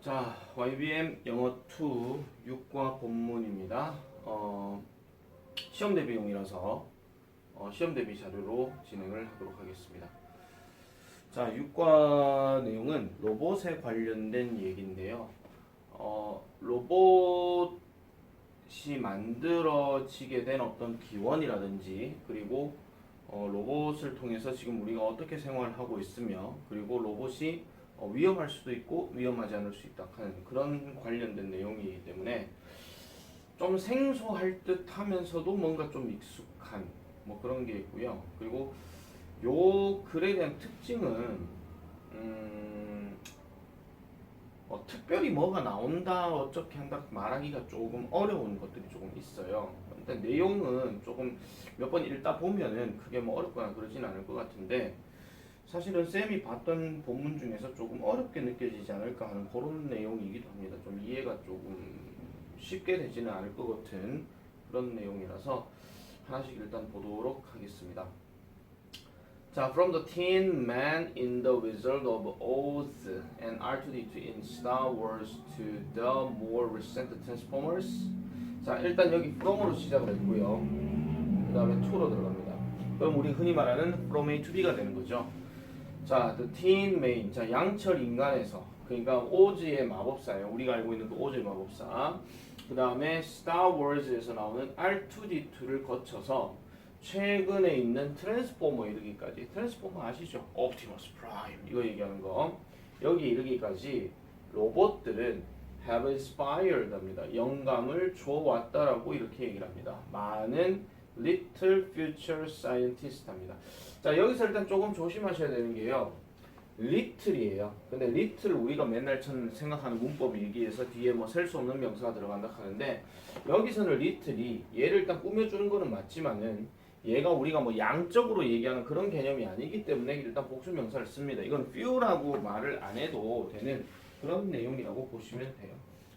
자, YBM 영어 2 6과 본문입니다. 시험 대비용이라서 시험 대비 자료로 진행을 하도록 하겠습니다. 자, 6과 내용은 로봇에 관련된 얘기인데요. 로봇이 만들어지게 된 어떤 기원이라든지 그리고 로봇을 통해서 지금 우리가 어떻게 생활을 하고 있으며 그리고 로봇이 위험할 수도 있고 위험하지 않을 수 있다 하는 그런 관련된 내용이기 때문에 좀 생소할 듯 하면서도 뭔가 좀 익숙한 뭐 그런 게 있고요. 그리고 요 글에 대한 특징은 특별히 뭐가 나온다 어떻게 한다 말하기가 조금 어려운 것들이 조금 있어요. 일단 내용은 조금 몇 번 읽다 보면은 그게 뭐 어렵거나 그러진 않을 것 같은데 사실은 쌤이 봤던 본문 중에서 조금 어렵게 느껴지지 않을까 하는 그런 내용이기도 합니다. 좀 이해가 조금 쉽게 되지는 않을 것 같은 그런 내용이라서 하나씩 일단 보도록 하겠습니다. 자, from the Tin Man in the Wizard of Oz and R2-D2 in Star Wars to the more recent Transformers. 자, 일단 여기 from으로 시작을 했고요. 그 다음에 to로 들어갑니다. 그럼 우리 흔히 말하는 from A to B가 되는 거죠. 자, The Tin Man. 자, 양철 인간에서 그러니까 오즈의 마법사예요. 우리가 알고 있는 그 오즈의 마법사. 그 다음에 Star Wars에서 나오는 R2-D2를 거쳐서 최근에 있는 트랜스포머 이르기까지. 트랜스포머 아시죠? 옵티머스 프라임 이거 얘기하는 거. 여기 이르기까지 로봇들은 have inspired 합니다. 영감을 줘왔다라고 이렇게 얘기를 합니다. 많은 little future scientist 합니다. 자, 여기서 일단 조금 조심하셔야 되는 게요. little이에요. 근데 little 우리가 맨날 생각하는 문법 얘기에서 뒤에 뭐 셀 수 없는 명사가 들어간다 하는데 여기서는 little이 얘를 일단 꾸며주는 거는 맞지만은 얘가 우리가 뭐 양적으로 얘기하는 그런 개념이 아니기 때문에 일단 복수 명사를 씁니다. 이건 few라고 말을 안 해도 되는 그런 내용이라고 보시면 돼요.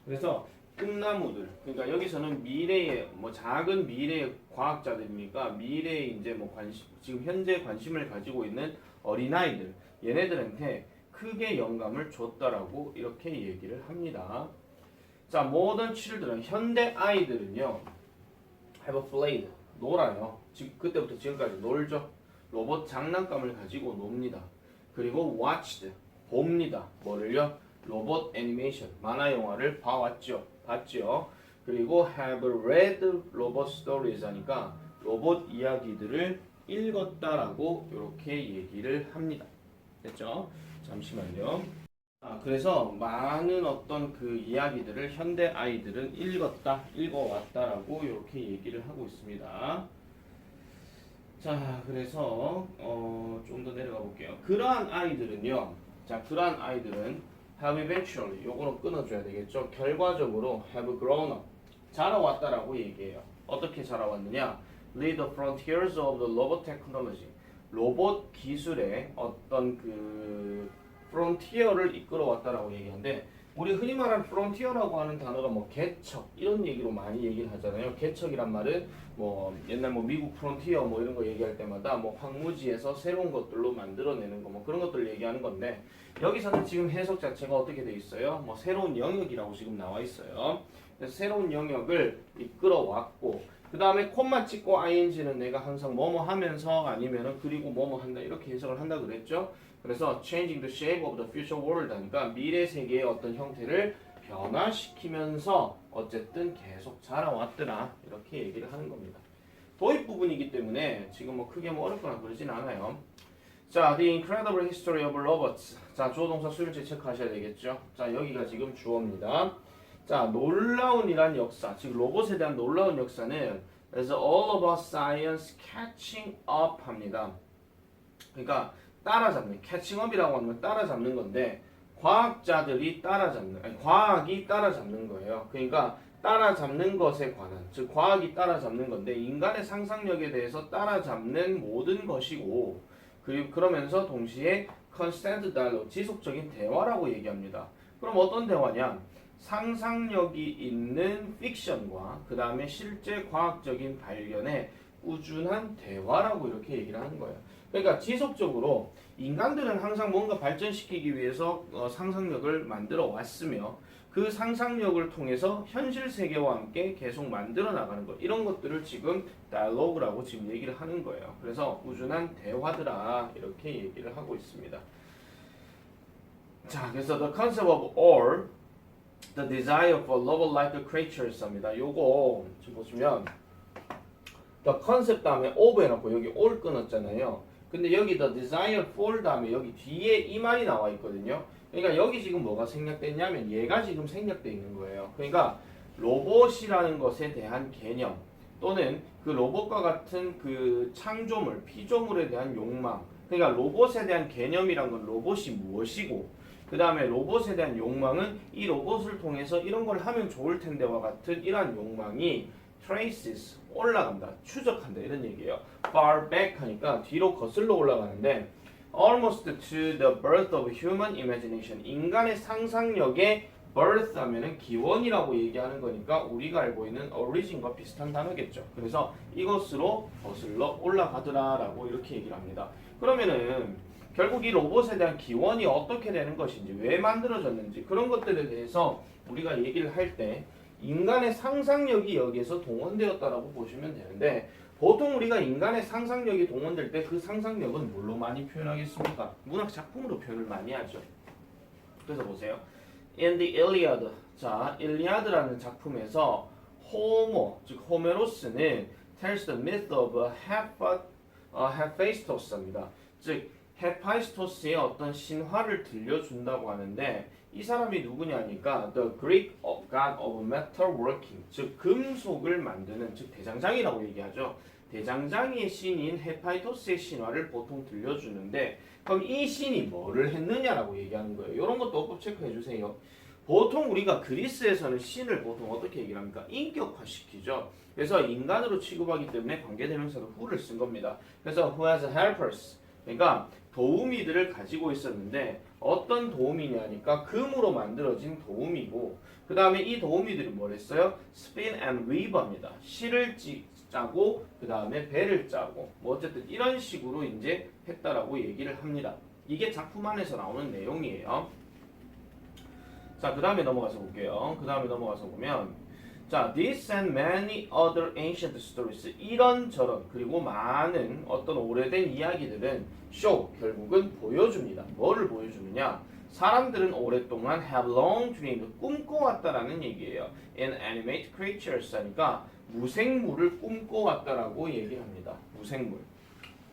그래서 꿈나무들, 그러니까 여기서는 미래의 뭐 작은 미래의 과학자들이니까 미래에 이제 뭐 지금 현재 관심을 가지고 있는 어린아이들, 얘네들한테 크게 영감을 줬다라고 이렇게 얘기를 합니다. 자, modern children, 현대 아이들은요, have played, 놀아요. 그때부터 지금까지 놀죠. 로봇 장난감을 가지고 놉니다. 그리고 watched, 봅니다. 뭐를요? 로봇 애니메이션, 만화 영화를 봤죠. 그리고 have read robot stories 하니까 로봇 이야기들을 읽었다라고 이렇게 얘기를 합니다. 됐죠? 잠시만요. 그래서 많은 어떤 그 이야기들을 현대 아이들은 읽어왔다라고 이렇게 얘기를 하고 있습니다. 자, 그래서 좀 더 내려가 볼게요. 그러한 아이들은요. 자, 그러한 아이들은 have eventually, 요거는 끊어줘야 되겠죠. 결과적으로 have grown up, 자라왔다라고 얘기해요. 어떻게 자라왔느냐? Lead the frontiers of the robot technology. 로봇 기술의 어떤 그 프론티어를 이끌어왔다라고 얘기하는데 우리 흔히 말하는 프론티어라고 하는 단어가 뭐 개척 이런 얘기로 많이 얘기를 하잖아요. 개척이란 말은 뭐 옛날 뭐 미국 프론티어 뭐 이런 거 얘기할 때마다 뭐 황무지에서 새로운 것들로 만들어내는 거 뭐 그런 것들을 얘기하는 건데 여기서는 지금 해석 자체가 어떻게 돼 있어요? 뭐 새로운 영역이라고 지금 나와 있어요. 그래서 새로운 영역을 이끌어왔고 그 다음에 콤마 찍고 ing는 내가 항상 뭐뭐 하면서 아니면은 그리고 뭐뭐 한다 이렇게 해석을 한다 그랬죠. 그래서 changing the shape of the future world 하니까 미래 세계의 어떤 형태를 변화시키면서 어쨌든 계속 자라왔더라 이렇게 얘기를 하는 겁니다. 도입 부분이기 때문에 지금 뭐 크게 뭐 어렵거나 그러진 않아요. 자, the incredible history of robots. 자, 주어 동사 수일제 체크하셔야 되겠죠. 자, 여기가 지금 주어입니다. 자, 놀라운이란 역사, 즉 로봇에 대한 놀라운 역사는 is all about science catching up 합니다. 그러니까 따라잡는, catching up이라고 하는 건 따라잡는 건데 과학자들이 따라잡는, 아니 과학이 따라잡는 거예요. 그러니까 따라잡는 것에 관한, 즉 과학이 따라잡는 건데 인간의 상상력에 대해서 따라잡는 모든 것이고 그리고 그러면서 동시에 constant dialogue, 지속적인 대화라고 얘기합니다. 그럼 어떤 대화냐? 상상력이 있는 픽션과 그 다음에 실제 과학적인 발견에 꾸준한 대화라고 이렇게 얘기를 하는 거예요. 그러니까 지속적으로 인간들은 항상 뭔가 발전시키기 위해서 상상력을 만들어 왔으며 그 상상력을 통해서 현실 세계와 함께 계속 만들어 나가는 것 이런 것들을 지금 다이alo그라고 지금 얘기를 하는 거예요. 그래서 꾸준한 대화들아 이렇게 얘기를 하고 있습니다. 자, 그래서 the concept of all, the desire for love-like creatures입니다. 요거 지금 보시면 the concept 다음에 of 해놓고 여기 all 끊었잖아요. 근데 여기 the desire for 다음에 여기 뒤에 이 말이 나와 있거든요. 그러니까 여기 지금 뭐가 생략됐냐면 얘가 지금 생략돼 있는 거예요. 그러니까 로봇이라는 것에 대한 개념 또는 그 로봇과 같은 그 창조물, 피조물에 대한 욕망. 그러니까 로봇에 대한 개념이란 건 로봇이 무엇이고 그 다음에 로봇에 대한 욕망은 이 로봇을 통해서 이런 걸 하면 좋을 텐데와 같은 이러한 욕망이 traces 올라간다, 추적한다 이런 얘기예요. far back 하니까 뒤로 거슬러 올라가는데 almost to the birth of human imagination 인간의 상상력의 birth 하면은 기원이라고 얘기하는 거니까 우리가 알고 있는 origin과 비슷한 단어겠죠. 그래서 이것으로 거슬러 올라가더라라고 이렇게 얘기를 합니다. 그러면은 결국 이 로봇에 대한 기원이 어떻게 되는 것인지 왜 만들어졌는지 그런 것들에 대해서 우리가 얘기를 할 때 인간의 상상력이 여기에서 동원되었다라고 보시면 되는데 보통 우리가 인간의 상상력이 동원될 때 그 상상력은 뭘로 많이 표현하겠습니까? 문학 작품으로 표현을 많이 하죠. 그래서 보세요. In the Iliad, 자, 일리아드라는 작품에서 호모, 즉 호메로스는 tells the myth of Hephaistos입니다. 즉 헤파이스토스의 어떤 신화를 들려준다고 하는데 이 사람이 누구냐니까 the Greek god of metalworking, 즉 금속을 만드는, 즉 대장장이라고 얘기하죠. 대장장이의 신인 헤파이토스의 신화를 보통 들려주는데 그럼 이 신이 뭐를 했느냐라고 얘기하는 거예요. 이런 것도 어법 체크해 주세요. 보통 우리가 그리스에서는 신을 보통 어떻게 얘기를 합니까? 인격화시키죠. 그래서 인간으로 취급하기 때문에 관계대명사도 who를 쓴 겁니다. 그래서 who has helpers, 그러니까 도우미들을 가지고 있었는데 어떤 도우미냐니까 금으로 만들어진 도우미고 그 다음에 이 도우미들이 뭘 했어요? spin and weave입니다. 실을 짜고 그 다음에 배를 짜고 뭐 어쨌든 이런 식으로 이제 했다라고 얘기를 합니다. 이게 작품 안에서 나오는 내용이에요. 자, 그 다음에 넘어가서 볼게요. 그 다음에 넘어가서 보면 자, this and many other ancient stories 이런저런 그리고 많은 어떤 오래된 이야기들은 show 결국은 보여줍니다. 뭐를 보여주느냐? 사람들은 오랫동안 have long dreamed 꿈꿔왔다라는 얘기예요. inanimate creatures 하니까 무생물을 꿈꿔왔다라고 얘기합니다. 무생물.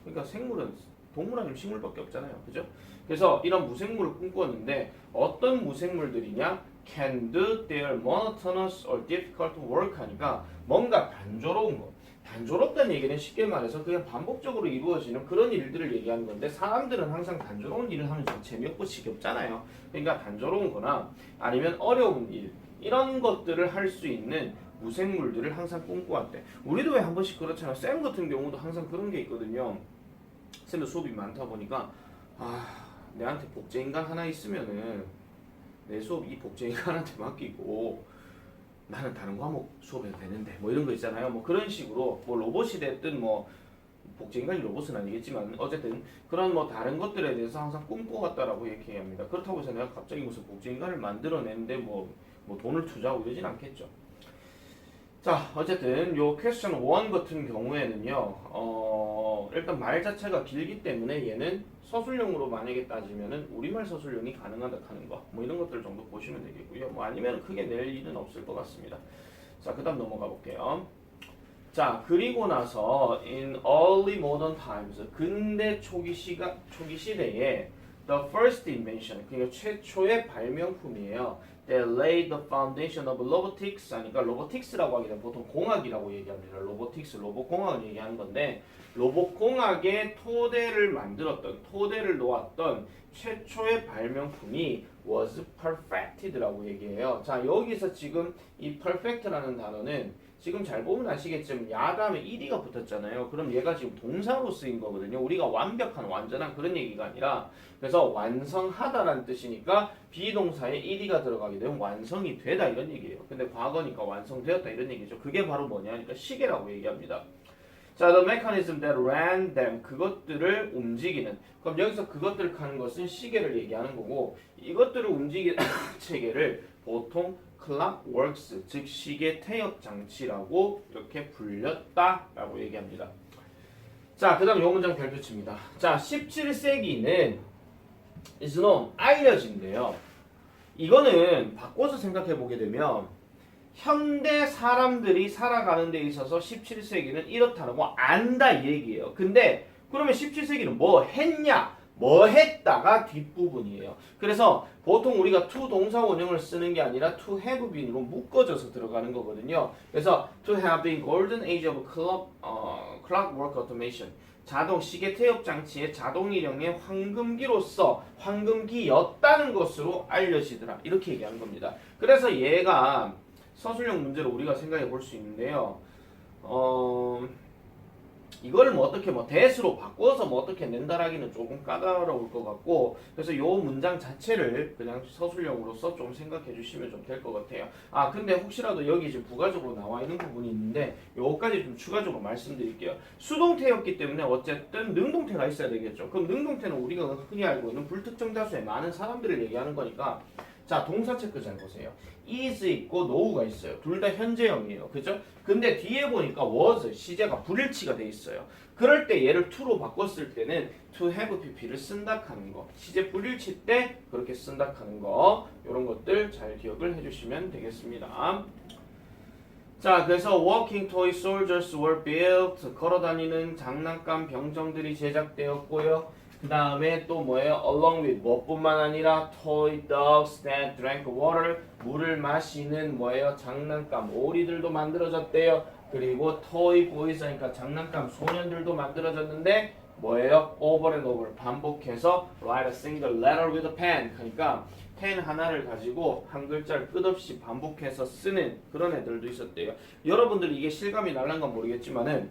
그러니까 생물은 동물 아니면 식물밖에 없잖아요. 그죠? 그래서 이런 무생물을 꿈꿨는데 어떤 무생물들이냐? can do their monotonous or difficult work 하니까 뭔가 단조로운 거. 단조롭다는 얘기는 쉽게 말해서 그냥 반복적으로 이루어지는 그런 일들을 얘기하는 건데 사람들은 항상 단조로운 일을 하면 좀 재미없고 지겹잖아요. 그러니까 단조로운 거나 아니면 어려운 일 이런 것들을 할 수 있는 무생물들을 항상 꿈꿔왔대. 우리도 왜 한 번씩 그렇잖아. 쌤 같은 경우도 항상 그런 게 있거든요. 쌤도 수업이 많다 보니까 내한테 복제인간 하나 있으면은 내 수업 이 복제인간한테 맡기고 나는 다른 과목 수업해도 되는데 뭐 이런 거 있잖아요. 뭐 그런 식으로 뭐 로봇이 됐든 뭐 복제인간이 로봇은 아니겠지만 어쨌든 그런 뭐 다른 것들에 대해서 항상 꿈꿔왔다라고 얘기합니다. 그렇다고 해서 내가 갑자기 무슨 복제인간을 만들어내는데 뭐 돈을 투자하고 이러진 않겠죠. 자, 어쨌든 요 퀘스천 1 같은 경우에는요 일단 말 자체가 길기 때문에 얘는 서술형으로 만약에 따지면은 우리말 서술형이 가능하다 하는 거 뭐 이런 것들 정도 보시면 되겠고요. 뭐 아니면 크게 낼 일은 없을 것 같습니다. 자, 그 다음 넘어가 볼게요. 자, 그리고 나서 in early modern times 근대 초기 시대에 the first invention 그러니까 최초의 발명품이에요. That laid the foundation of robotics 하니까 robotics라고 하기는 보통 공학이라고 얘기합니다. robotics, 로봇공학을 얘기하는 건데 로봇공학의 토대를 놓았던 최초의 발명품이 was perfected라고 얘기해요. 자, 여기서 지금 이 perfect라는 단어는 지금 잘 보면 아시겠지만 야 다음에 ed가 붙었잖아요. 그럼 얘가 지금 동사로 쓰인 거거든요. 우리가 완벽한 완전한 그런 얘기가 아니라 그래서 완성하다라는 뜻이니까 비동사에 ed가 들어가게 되면 완성이 되다 이런 얘기예요. 근데 과거니까 완성되었다 이런 얘기죠. 그게 바로 뭐냐 하니까 시계라고 얘기합니다. 자, the mechanism that ran them 그것들을 움직이는. 그럼 여기서 그것들 하는 것은 시계를 얘기하는 거고 이것들을 움직이는 체계를 보통 clockworks 즉 시계 태엽 장치라고 이렇게 불렸다라고 얘기합니다. 자, 그다음 요 문장 별표칩니다. 자, 17세기는 is known 알려진대요. 이거는 바꿔서 생각해 보게 되면 현대 사람들이 살아가는 데 있어서 17세기는 이렇다는 거 안다 이 얘기예요. 근데 그러면 17세기는 뭐 했냐? 뭐 했다가 뒷부분이에요. 그래서 보통 우리가 to 동사 원형을 쓰는 게 아니라 to have been으로 묶어져서 들어가는 거거든요. 그래서 to have been golden age of clockwork automation 자동 시계 태엽 장치의 자동 일형의 황금기로서 황금기였다는 것으로 알려지더라. 이렇게 얘기하는 겁니다. 그래서 얘가 서술형 문제로 우리가 생각해 볼 수 있는데요. 이거를 뭐 어떻게 뭐 대수로 바꿔서 뭐 어떻게 낸다라기는 조금 까다로울 것 같고 그래서 요 문장 자체를 그냥 서술형으로서 좀 생각해 주시면 좀 될 것 같아요. 아 근데 혹시라도 여기 지금 부가적으로 나와 있는 부분이 있는데 요거까지 좀 추가적으로 말씀드릴게요. 수동태였기 때문에 어쨌든 능동태가 있어야 되겠죠. 그럼 능동태는 우리가 흔히 알고 있는 불특정 다수의 많은 사람들을 얘기하는 거니까 자 동사 체크 잘 보세요. is 있고 know가 있어요. 둘 다 현재형이에요. 그죠? 근데 뒤에 보니까 was 시제가 불일치가 돼 있어요. 그럴 때 얘를 to로 바꿨을 때는 to have pp를 쓴다 하는 거. 시제 불일치 때 그렇게 쓴다 하는 거. 이런 것들 잘 기억을 해주시면 되겠습니다. 자, 그래서 walking toy soldiers were built. 걸어다니는 장난감 병정들이 제작되었고요. 그 다음에 또 뭐예요? along with 뭐뿐만 아니라 toy dogs that drank water 물을 마시는 뭐예요? 장난감 오리들도 만들어졌대요. 그리고 toy boys 하니까 장난감 소년들도 만들어졌는데 뭐예요? over and over 반복해서 write a single letter with a pen 그러니까 펜 하나를 가지고 한 글자를 끝없이 반복해서 쓰는 그런 애들도 있었대요. 여러분들이 이게 실감이 날란가 모르겠지만은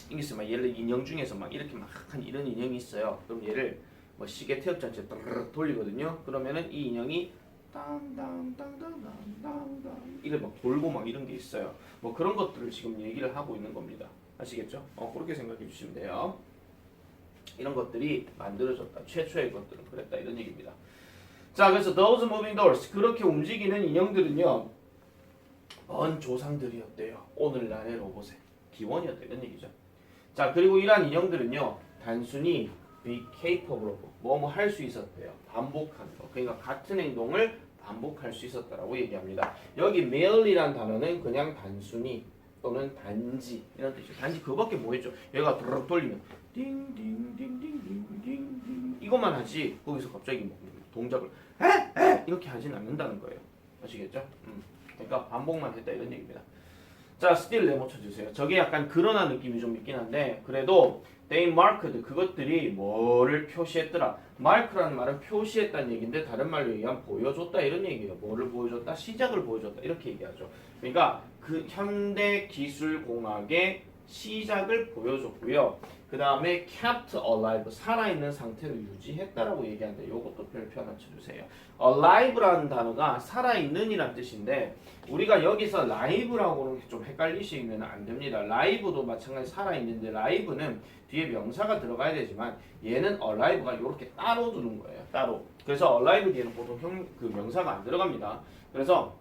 이게 있어 막 예를 인형 중에서 막 이렇게 막 한 이런 인형이 있어요. 그럼 얘를 뭐 시계 태엽 장치에 돌리거든요. 그러면은 이 인형이 땅땅땅땅땅땅땅 이래 막 돌고 막 이런 게 있어요. 뭐 그런 것들을 지금 얘기를 하고 있는 겁니다. 아시겠죠? 그렇게 생각해 주시면 돼요. 이런 것들이 만들어졌다. 최초의 것들은 그랬다 이런 얘기입니다. 자, 그래서 those moving doors 그렇게 움직이는 인형들은요. 먼 조상들이었대요. 오늘날의 로봇의 기원이었다 이런 얘기죠. 자, 그리고 이러한 인형들은요. 단순히 be capable of 뭐뭐 할 수 있었대요. 반복하는 거. 그러니까 같은 행동을 반복할 수 있었다라고 얘기합니다. 여기 merely란 단어는 그냥 단순히 또는 단지 이런 뜻이죠. 단지 그거밖에 뭐겠죠. 얘가 드르륵 돌리면 띵띵띵띵띵띵띵 이것만 하지 거기서 갑자기 뭐 동작을 에 이렇게 하진 않는다는 거예요. 아시겠죠? 그러니까 반복만 했다 이런 얘기입니다. 자, still 네모 쳐주세요. 저게 약간 그러나 느낌이 좀 있긴 한데 그래도 they marked 그것들이 뭐를 표시했더라. mark라는 말은 표시했다는 얘기인데 다른 말로 얘기하면 보여줬다 이런 얘기예요. 뭐를 보여줬다? 시작을 보여줬다 이렇게 얘기하죠. 그러니까 그 현대 기술 공학의 시작을 보여줬고요. 그 다음에 kept alive 살아있는 상태로 유지했다라고 얘기하는데 이것도 별표 하나 쳐주세요. alive라는 단어가 살아있는 이란 뜻인데 우리가 여기서 live라고는 좀 헷갈리시면 안 됩니다. live도 마찬가지 살아있는데 live는 뒤에 명사가 들어가야 되지만 얘는 alive가 이렇게 따로 두는 거예요. 따로. 그래서 alive 뒤에는 보통 그 명사가 안 들어갑니다. 그래서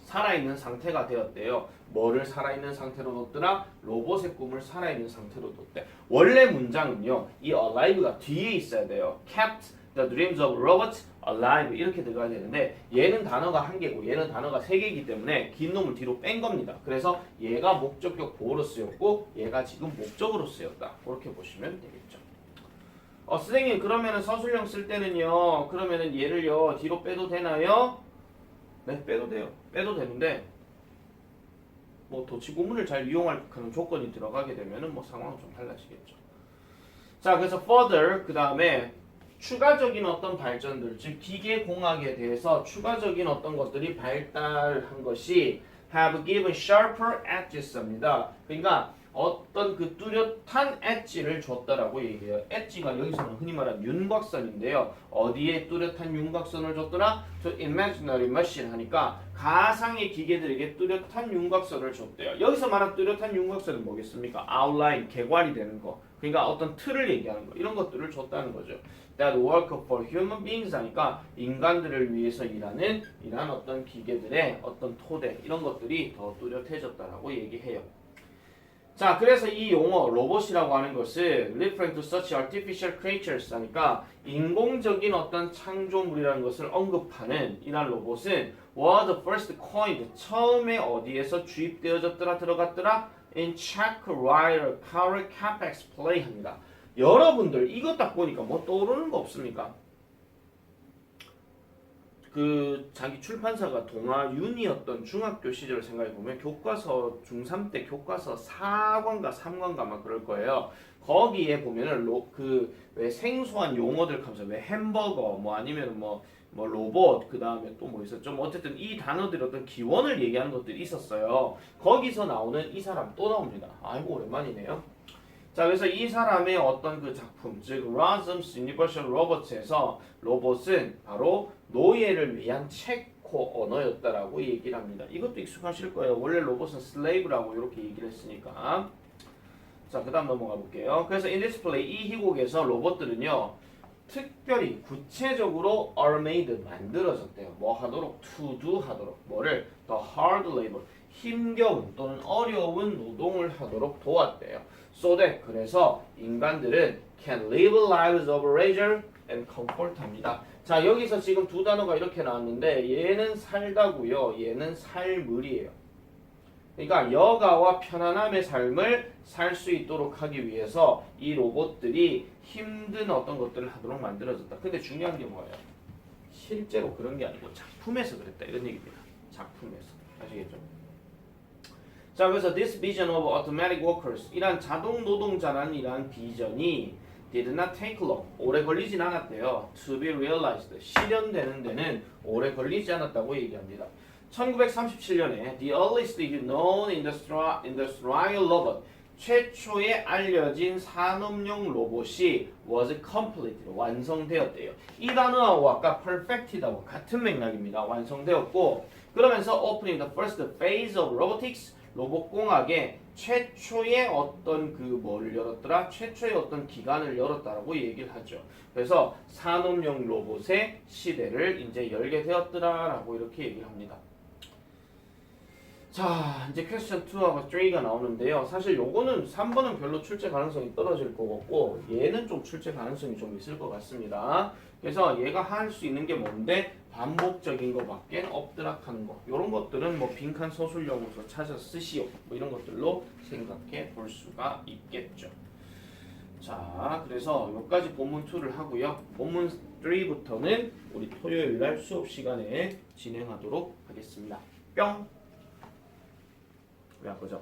살아있는 상태가 되었대요. 뭐를 살아있는 상태로 뒀더라? 로봇의 꿈을 살아있는 상태로 뒀대. 원래 문장은요. 이 alive가 뒤에 있어야 돼요. kept the dreams of robots alive 이렇게 들어가야 되는데 얘는 단어가 한 개고 얘는 단어가 세 개이기 때문에 긴 놈을 뒤로 뺀 겁니다. 그래서 얘가 목적격 보어로 쓰였고 얘가 지금 목적으로 쓰였다. 그렇게 보시면 되겠죠. 선생님 그러면은 서술형 쓸 때는요. 그러면은 얘를요. 뒤로 빼도 되나요? 네, 빼도 돼요. 빼도 되는데 뭐 도치구문을 잘 이용할 그런 조건이 들어가게 되면은 뭐 상황은 좀 달라지겠죠. 자, 그래서 further 그 다음에 추가적인 어떤 발전들, 즉 기계공학에 대해서 추가적인 어떤 것들이 발달한 것이 have given sharper edges입니다. 그러니까 어떤 그 뚜렷한 엣지를 줬다라고 얘기해요. 엣지가 여기서는 흔히 말하는 윤곽선인데요. 어디에 뚜렷한 윤곽선을 줬더라? To imaginary machine 하니까 가상의 기계들에게 뚜렷한 윤곽선을 줬대요. 여기서 말한 뚜렷한 윤곽선은 뭐겠습니까? outline, 개괄이 되는 거. 그러니까 어떤 틀을 얘기하는 거. 이런 것들을 줬다는 거죠. That work for human beings 하니까 인간들을 위해서 일하는 이러한 어떤 기계들의 어떤 토대 이런 것들이 더 뚜렷해졌다라고 얘기해요. 자, 그래서 이 용어 로봇이라고 하는 것은 referring to such artificial creatures 하니까 인공적인 어떤 창조물이라는 것을 언급하는 이런 로봇은 was the first coined 처음에 어디에서 주입되어졌더라 들어갔더라 in Czech writer Karel Capek's play 합니다. 여러분들 이거 딱 보니까 뭐 떠오르는 거 없습니까? 그 자기 출판사가 동아윤이었던 중학교 시절을 생각해 보면 교과서 중3 때 교과서 4권가 3권가 막 그럴 거예요. 거기에 보면은 그 왜 생소한 용어들 하면서 왜 햄버거 뭐 아니면 뭐 로봇 그 다음에 또 뭐 있었죠. 뭐 어쨌든 이 단어들이 어떤 기원을 얘기하는 것들이 있었어요. 거기서 나오는 이 사람 또 나옵니다. 아이고 오랜만이네요. 자, 그래서 이 사람의 어떤 그 작품, 즉 Razum's Universal Robots에서 로봇은 바로 노예를 위한 체코 언어였다라고 얘기를 합니다. 이것도 익숙하실 거예요. 원래 로봇은 slave라고 이렇게 얘기를 했으니까. 자, 그 다음 넘어가 볼게요. 그래서 in this play, 이 희곡에서 로봇들은요, 특별히 구체적으로 are made, 만들어졌대요. 뭐 하도록? to do 하도록. 뭐를? the hard labor, 힘겨운 또는 어려운 노동을 하도록 도왔대요. So that, 그래서 인간들은 can live lives of leisure and comfort 합니다. 자, 여기서 지금 두 단어가 이렇게 나왔는데 얘는 살다고요. 얘는 삶을이에요. 그러니까 여가와 편안함의 삶을 살 수 있도록 하기 위해서 이 로봇들이 힘든 어떤 것들을 하도록 만들어졌다. 근데 중요한 게 뭐예요? 실제로 그런 게 아니고 작품에서 그랬다. 이런 얘기입니다. 작품에서. 아시겠죠? 자, 그래서 this vision of automatic workers, 이란 자동 노동자라는 이러한 비전이 did not take long, 오래 걸리진 않았대요. to be realized, 실현되는 데는 오래 걸리지 않았다고 얘기합니다. 1937년에 the earliest known industrial robot, 최초의 알려진 산업용 로봇이 was completed, 완성되었대요. 이 단어하고 아까 perfected하고 같은 맥락입니다. 완성되었고, 그러면서 opening the first phase of robotics, 로봇공학의 최초의 어떤 그 뭐를 열었더라? 최초의 어떤 기간을 열었다라고 얘기를 하죠. 그래서 산업용 로봇의 시대를 이제 열게 되었더라라고 이렇게 얘기를 합니다. 자, 이제 퀘스천 2하고 3가 나오는데요. 사실 요거는 3번은 별로 출제 가능성이 떨어질 것 같고 얘는 좀 출제 가능성이 좀 있을 것 같습니다. 그래서 얘가 할 수 있는 게 뭔데? 반복적인 거밖에 없더라 하는 거. 이런 것들은 뭐 빈칸 서술형으로 찾아 쓰시오. 뭐 이런 것들로 생각해 볼 수가 있겠죠. 자, 그래서 여기까지 본문 2를 하고요. 본문 3부터는 우리 토요일 날 수업 시간에 진행하도록 하겠습니다. 뿅! 왜 안 꺼져?